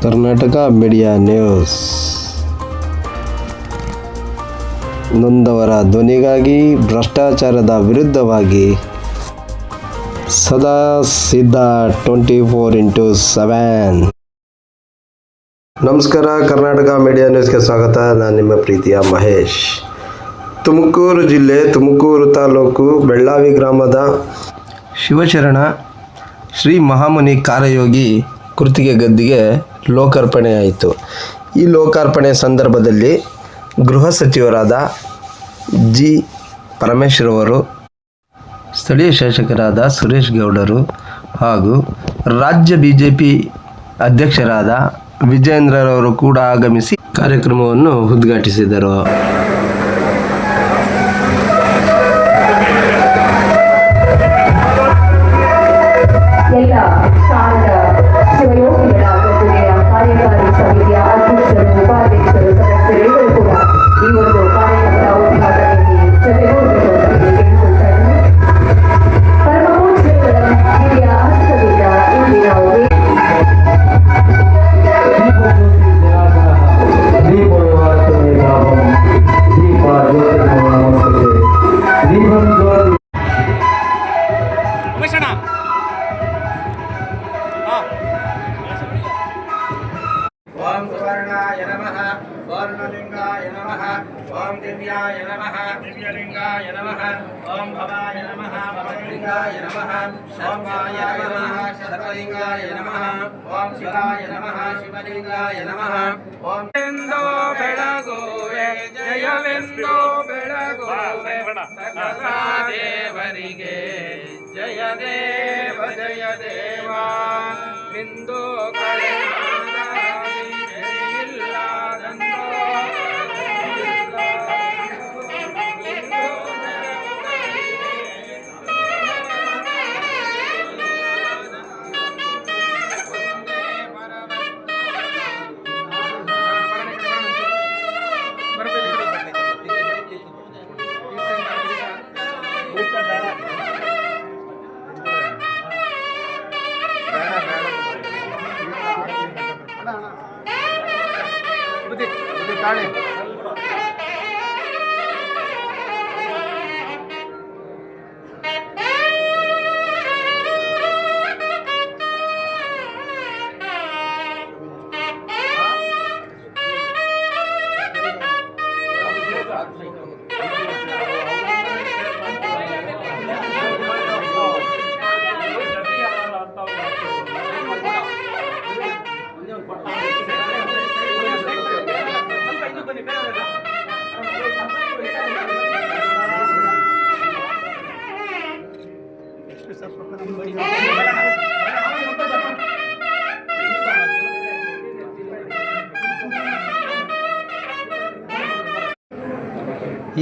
Karnataka media news. ನೊಂದವರ ಧ್ವನಿಗಾಗಿ, ಭ್ರಷ್ಟಾಚಾರದ ವಿರುದ್ಧವಾಗಿ ಸದಾ ಸಿದ್ಧ 24x7. ನಮಸ್ಕಾರ, ಕರ್ನಾಟಕ ಮೀಡಿಯಾ ನ್ಯೂಸ್ಗೆ ಸ್ವಾಗತ. ನಾನು ನಿಮ್ಮ ಪ್ರೀತಿಯ ಮಹೇಶ್. ತುಮಕೂರು ಜಿಲ್ಲೆ ತುಮಕೂರು ತಾಲೂಕು ಬೆಳ್ಳಾವಿ ಗ್ರಾಮದ ಶಿವಶರಣ ಶ್ರೀ ಮಹಾಮುನಿ ಕಾರ್ಯಯೋಗಿ ಕೃತಿಗೆ ಗದ್ದಿಗೆ ಲೋಕಾರ್ಪಣೆಯಾಯಿತು. ಈ ಲೋಕಾರ್ಪಣೆ ಸಂದರ್ಭದಲ್ಲಿ ಗೃಹ ಸಚಿವರಾದ ಜಿ ಪರಮೇಶ್ವರ್ ಅವರು, ಸ್ಥಳೀಯ ಶಾಸಕರಾದ ಸುರೇಶ್ ಗೌಡರು ಹಾಗೂ ರಾಜ್ಯ ಬಿಜೆಪಿ ಅಧ್ಯಕ್ಷರಾದ ವಿಜೇಂದ್ರರವರು ಕೂಡ ಆಗಮಿಸಿ ಕಾರ್ಯಕ್ರಮವನ್ನು ಉದ್ಘಾಟಿಸಿದರು. ಎಲ್ಲ ಶಾರದ ಶಿವಯೋಗಿಗಳ ಗದ್ದುಗೆಯ ಕಾರ್ಯಕಾರಿ ಸಮಿತಿಯ ಅಧ್ಯಕ್ಷರು, ಉಪಾಧ್ಯಕ್ಷರು, ಸದಸ್ಯರೆಲ್ಲರೂ ಕೂಡ ಈ ಒಂದು ಕಾರ್ಯಕ್ರಮದ ಉದ್ಘಾಟನೆಯಲ್ಲಿ ಜೊತೆಗೂಡಬೇಕೆಂದು ಕೇಳಿಕೊಳ್ಳುತ್ತಾರೆ. ಪರಮ ಪೂಜ್ಯಗಳ ಹಿರಿಯ ಹಸ್ತದಿಂದ ಇಂದಿನ ಓಂ ಸುವರ್ಣಾಯ ನಮಃ, ವರ್ಣಲಿಂಗಾಯ ನಮಃ, ಓಂ ದಿವ್ಯಾಯ ನಮಃ, ದಿವ್ಯಲಿಂಗಾಯ ನಮಃ, ಓಂ ಭವಾಯ ನಮಃ, ಭವಲಿಂಗಾಯ ನಮಃ, ಓಂ ಶಿವಾಯ ನಮಃ, ಸರ್ವಲಿಂಗಾಯ ನಮಃ, ಓಂ ಶಿವಾಯ ನಮಃ, ಶಿವಲಿಂಗಾಯ ನಮಃ. ಓಂ ಎಂದೋ ಬೆಳಗುವೆ, ಜಯವೆಂದೋ ಬೆಳಗುವೆ ಸಕಲ ದೇವರಿಗೆ, ಜಯ ದೇವ ಜಯ ದೇವ. ಬಿಂದು ಕಾಳೆ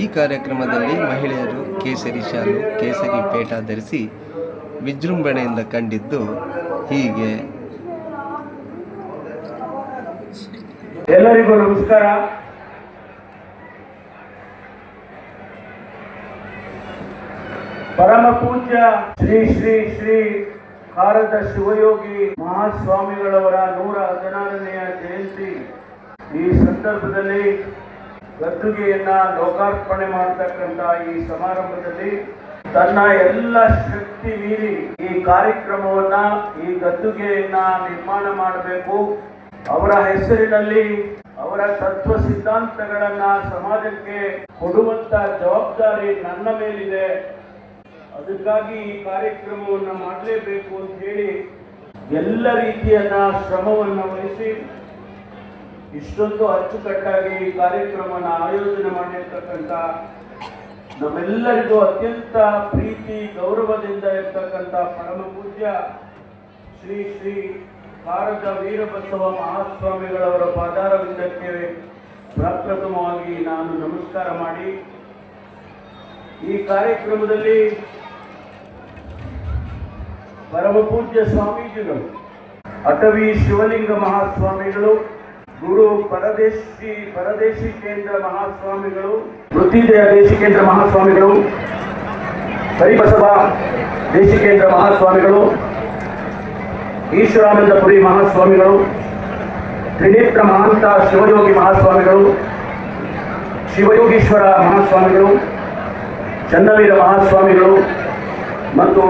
ಈ ಕಾರ್ಯಕ್ರಮದಲ್ಲಿ ಮಹಿಳೆಯರು ಕೇಸರಿ ಶಾಲು, ಕೇಸರಿ ಪೇಟ ಧರಿಸಿ ವಿಜೃಂಭಣೆಯಿಂದ ಕಂಡಿದ್ದು ಹೀಗೆ. ಎಲ್ಲರಿಗೂ ನಮಸ್ಕಾರ. ಪರಮ ಪೂಜ್ಯ ಶ್ರೀ ಶ್ರೀ ಶ್ರೀ ಕಾರದ ಶಿವಯೋಗಿ ಮಹಾಸ್ವಾಮಿಗಳವರ 116ನೆಯ ಜಯಂತಿ ಈ ಸಂದರ್ಭದಲ್ಲಿ ಗದ್ದುಗೆಯನ್ನ ಲೋಕಾರ್ಪಣೆ ಮಾಡತಕ್ಕಂತ ಈ ಸಮಾರಂಭದಲ್ಲಿ ತನ್ನ ಎಲ್ಲ ಶಕ್ತಿ ಮೀರಿ ಈ ಕಾರ್ಯಕ್ರಮವನ್ನ, ಈ ಗದ್ದುಗೆಯನ್ನ ನಿರ್ಮಾಣ ಮಾಡಬೇಕು, ಅವರ ಹೆಸರಿನಲ್ಲಿ ಅವರ ತತ್ವ ಸಿದ್ಧಾಂತಗಳನ್ನ ಸಮಾಜಕ್ಕೆ ಕೊಡುವಂತ ಜವಾಬ್ದಾರಿ ನನ್ನ ಮೇಲಿದೆ. ಅದಕ್ಕಾಗಿ ಈ ಕಾರ್ಯಕ್ರಮವನ್ನು ಮಾಡಲೇಬೇಕು ಅಂತ ಹೇಳಿ ಎಲ್ಲ ರೀತಿಯನ್ನ ಶ್ರಮವನ್ನು ವಹಿಸಿ ಇಷ್ಟೊಂದು ಅಚ್ಚುಕಟ್ಟಾಗಿ ಈ ಕಾರ್ಯಕ್ರಮವನ್ನು ಆಯೋಜನೆ ಮಾಡಿರ್ತಕ್ಕಂಥ ನಮ್ಮೆಲ್ಲರಿಗೂ ಅತ್ಯಂತ ಪ್ರೀತಿ ಗೌರವದಿಂದ ಇರ್ತಕ್ಕಂಥ ಪರಮ ಪೂಜ್ಯ ಶ್ರೀ ಶ್ರೀ ಕಾರದ ವೀರಬಸವ ಮಹಾಸ್ವಾಮಿಗಳವರ ಪಾದಾರವಿಂದಕ್ಕೆ ಪ್ರಪ್ರಥಮವಾಗಿ ನಾನು ನಮಸ್ಕಾರ ಮಾಡಿ, ಈ ಕಾರ್ಯಕ್ರಮದಲ್ಲಿ ಪರಮ ಪೂಜ್ಯ ಸ್ವಾಮೀಜಿಗಳು, ಅಟವಿ ಶಿವಲಿಂಗ ಮಹಾಸ್ವಾಮಿಗಳು, ಗುರು ಪರದೇಶಿ ಕೇಂದ್ರ ಮಹಾಸ್ವಾಮಿಗಳು, ವೃತ್ತಿದೇಹ ದೇಶಿಕೇಂದ್ರ ಮಹಾಸ್ವಾಮಿಗಳು, ಹರಿಬಸವ ದೇಶಿಕೇಂದ್ರ ಮಹಾಸ್ವಾಮಿಗಳು, ಈಶ್ವರಾನಂದಪುರಿ ಮಹಾಸ್ವಾಮಿಗಳು, ತ್ರಿನೇತ್ರ ಮಹಾಂತ ಶಿವಯೋಗಿ ಮಹಾಸ್ವಾಮಿಗಳು, ಶಿವಯೋಗೀಶ್ವರ ಮಹಾಸ್ವಾಮಿಗಳು, ಚನ್ನವೀರ ಮಹಾಸ್ವಾಮಿಗಳು ಮತ್ತು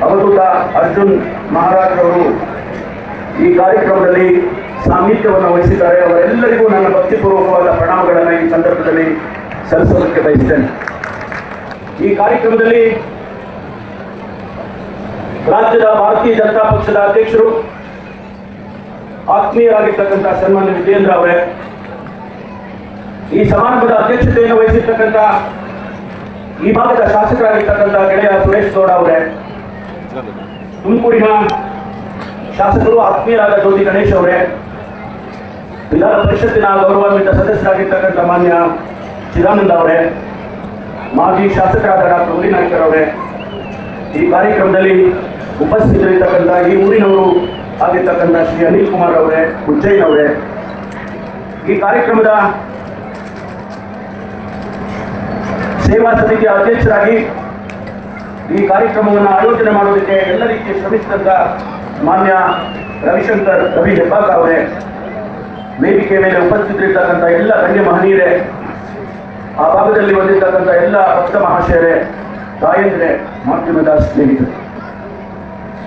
ಅವಧೂತ ಅರ್ಜುನ್ ಮಹಾರಾಜರವರು ಈ ಕಾರ್ಯಕ್ರಮದಲ್ಲಿ ಸಾನ್ನಿಧ್ಯವನ್ನು ವಹಿಸಿದ್ದಾರೆ. ಅವರೆಲ್ಲರಿಗೂ ನನ್ನ ಭಕ್ತಿಪೂರ್ವಕವಾದ ಪ್ರಣಾಮಗಳನ್ನು ಈ ಸಂದರ್ಭದಲ್ಲಿ ಸಲ್ಲಿಸೋದಕ್ಕೆ ಬಯಸ್ತೇನೆ. ಈ ಕಾರ್ಯಕ್ರಮದಲ್ಲಿ ರಾಜ್ಯದ ಭಾರತೀಯ ಜನತಾ ಪಕ್ಷದ ಅಧ್ಯಕ್ಷರು, ಆತ್ಮೀಯರಾಗಿರ್ತಕ್ಕಂಥ ಸನ್ಮಾನ್ಯ ವಿಜೇಂದ್ರ ಅವರೇ, ಈ ಸಮಾರಂಭದ ಅಧ್ಯಕ್ಷತೆಯನ್ನು ವಹಿಸಿರ್ತಕ್ಕಂಥ ಈ ಭಾಗದ ಶಾಸಕರಾಗಿರ್ತಕ್ಕಂಥ ಗೆಳೆಯ ಸುರೇಶ್ ಗೌಡ ಅವರೇ, ತುಮಕೂರಿನ ಶಾಸಕರು ಆತ್ಮೀಯರಾದ ಜ್ಯೋತಿ ಗಣೇಶ್ ಅವರೇ, ವಿಧಾನ ಪರಿಷತ್ತಿನ ಗೌರವಾನ್ವಿತ ಸದಸ್ಯರಾಗಿರ್ತಕ್ಕಂಥ ಮಾನ್ಯ ಚಿದಾನಂದ ಅವರೇ, ಮಾಜಿ ಶಾಸಕರಾದ ಡಾಕ್ಟರ್ ಉರಿನಾಯ್ಕರ್ ಅವರೇ, ಈ ಕಾರ್ಯಕ್ರಮದಲ್ಲಿ ಉಪಸ್ಥಿತರಿರ್ತಕ್ಕಂಥ ಈ ಊರಿನವರು ಆಗಿರ್ತಕ್ಕಂಥ ಶ್ರೀ ಅನಿಲ್ ಕುಮಾರ್ ಅವರೇ, ಉಜ್ಜೈನ್ ಅವರೇ, ಈ ಕಾರ್ಯಕ್ರಮದ ಸೇವಾ ಸಮಿತಿಯ ಅಧ್ಯಕ್ಷರಾಗಿ ಈ ಕಾರ್ಯಕ್ರಮವನ್ನು ಆಯೋಜನೆ ಮಾಡುವುದಕ್ಕೆ ಎಲ್ಲ ರೀತಿಯ ಶ್ರಮಿಸಿದಂಥ ಮಾನ್ಯ ರವಿಶಂಕರ್ ರವಿ ಹೆಬ್ಬಾಕ ಅವರೇ, ವೇದಿಕೆ ಮೇಲೆ ಉಪಸ್ಥಿತರಿರ್ತಕ್ಕಂಥ ಎಲ್ಲ ಗಣ್ಯ ಮಹನೀಯರೇ, ಆ ಭಾಗದಲ್ಲಿ ಬಂದಿರತಕ್ಕಂಥ ಎಲ್ಲ ಭಕ್ತ ಮಹಾಶಯರೇ, ತಾಯಂದಿರೇ, ಮಾಧ್ಯಮದ ಸ್ನೇಹಿತರು,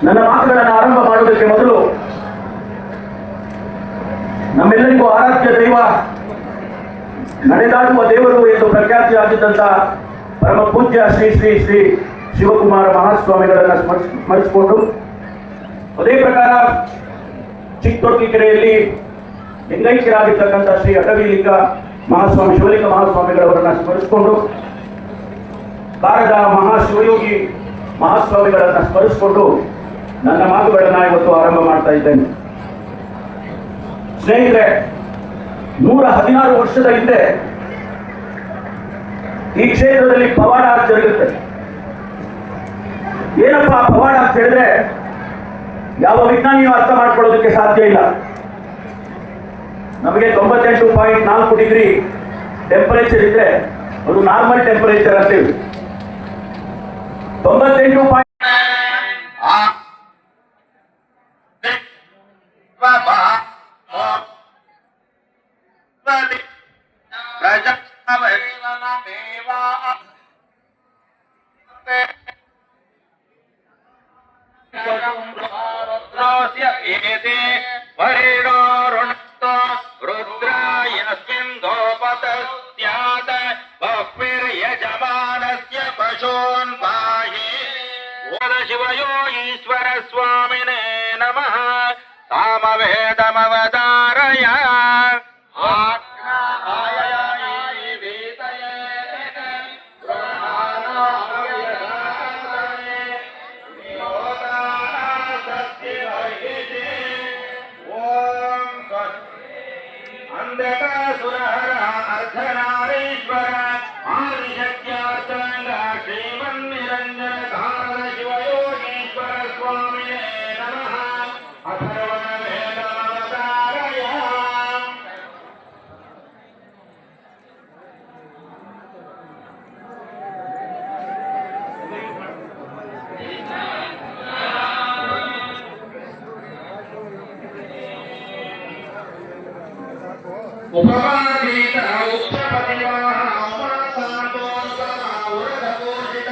ನನ್ನ ಮಾತುಗಳನ್ನು ಆರಂಭ ಮಾಡುವುದಕ್ಕೆ ಮೊದಲು ನಮ್ಮೆಲ್ಲರಿಗೂ ಆರಾಧ್ಯ ದೈವ, ನಡೆದಾಡುವ ದೇವರು ಎಂದು ಪ್ರಖ್ಯಾತಿಯಾಗಿದ್ದಂಥ ಪರಮ ಪೂಜ್ಯ ಶ್ರೀ ಶ್ರೀ ಶ್ರೀ ಶಿವಕುಮಾರ ಮಹಾಸ್ವಾಮಿಗಳನ್ನು ಸ್ಮರಿಸಿಕೊಂಡು, ಅದೇ ಪ್ರಕಾರ ಚಿಕ್ಕದೊಡ್ಡಿಕೆರೆಯಲ್ಲಿ ಲಿಂಗೈಕ್ಯರಾಗಿರ್ತಕ್ಕಂಥ ಶ್ರೀ ಅಟವಿಲಿಂಗ ಮಹಾಸ್ವಾಮಿ ಶಿವಲಿಂಗ ಮಹಾಸ್ವಾಮಿಗಳವರನ್ನು ಸ್ಮರಿಸಿಕೊಂಡು, ಕಾರದ ಮಹಾಶಿವಯೋಗಿ ಮಹಾಸ್ವಾಮಿಗಳನ್ನು ಸ್ಮರಿಸಿಕೊಂಡು ನನ್ನ ಮಾತುಗಳನ್ನು ಇವತ್ತು ಆರಂಭ ಮಾಡ್ತಾ ಇದ್ದೇನೆ. ಸ್ನೇಹಿತರೆ, 116 ವರ್ಷದ ಹಿಂದೆ ಈ ಕ್ಷೇತ್ರದಲ್ಲಿ ಪವಾಡ ಜರುಗುತ್ತೆ. ಏನಪ್ಪ ಪವಾಡ ಅಂತ ಹೇಳಿದ್ರೆ ಯಾವ ವಿಜ್ಞಾನಿಯೂ ಅರ್ಥ ಮಾಡ್ಕೊಳ್ಳೋದಕ್ಕೆ ಸಾಧ್ಯ ಇಲ್ಲ. ನಮಗೆ 98.4 ಡಿಗ್ರಿ ಟೆಂಪರೇಚರ್ ಇದ್ರೆ ಅದು ನಾರ್ಮಲ್ ಟೆಂಪರೇಚರ್ ಅಂತೀವಿ. 98. ಶಿವಯೋಗೀಶ್ವರ ಸ್ವಾಮಿನೇ ನಮಃ. ಸಾಮವೇದಮವತಾರಯ ಅಂಧಕಾಸುರಹರ ಅರ್ಧನಾರೀಶ್ವರ ಆದಿಶಕ್ತ್ಯಾರ್ಥಂಗ ಶ್ರೀಮನ್ನಿರಂಜನ ಕಾರಣ ಶಿವಯೋಗೀಶ್ವರ ಸ್ವಾಮಿನೇ ನಮಃ. ಅಥರ್ವಣ ವೇದಮವತಾರಯ ಉಪಮಾದೀತ ಉಪಪತಿವಾಹ ಅವಮಾಸಾಂತೋನುಪಮ ಉರಗಪೂಜಿತ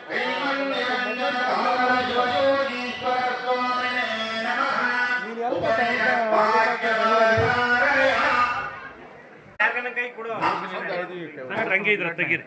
ಶ್ರೀಮನ್ನಿರಂಜನ ಕಾರಣ ಶಿವಯೋಗೀಶ್ವರ ಸ್ವಾಮಿನೇ ನಮಃ. ಉಪನಿಷ ವಾಕ್ಯಮವತಾರಯ ಕೈ ಕೊಡು ರಂಗೆ ಇದ್ರ ತೆಗೀರಿ.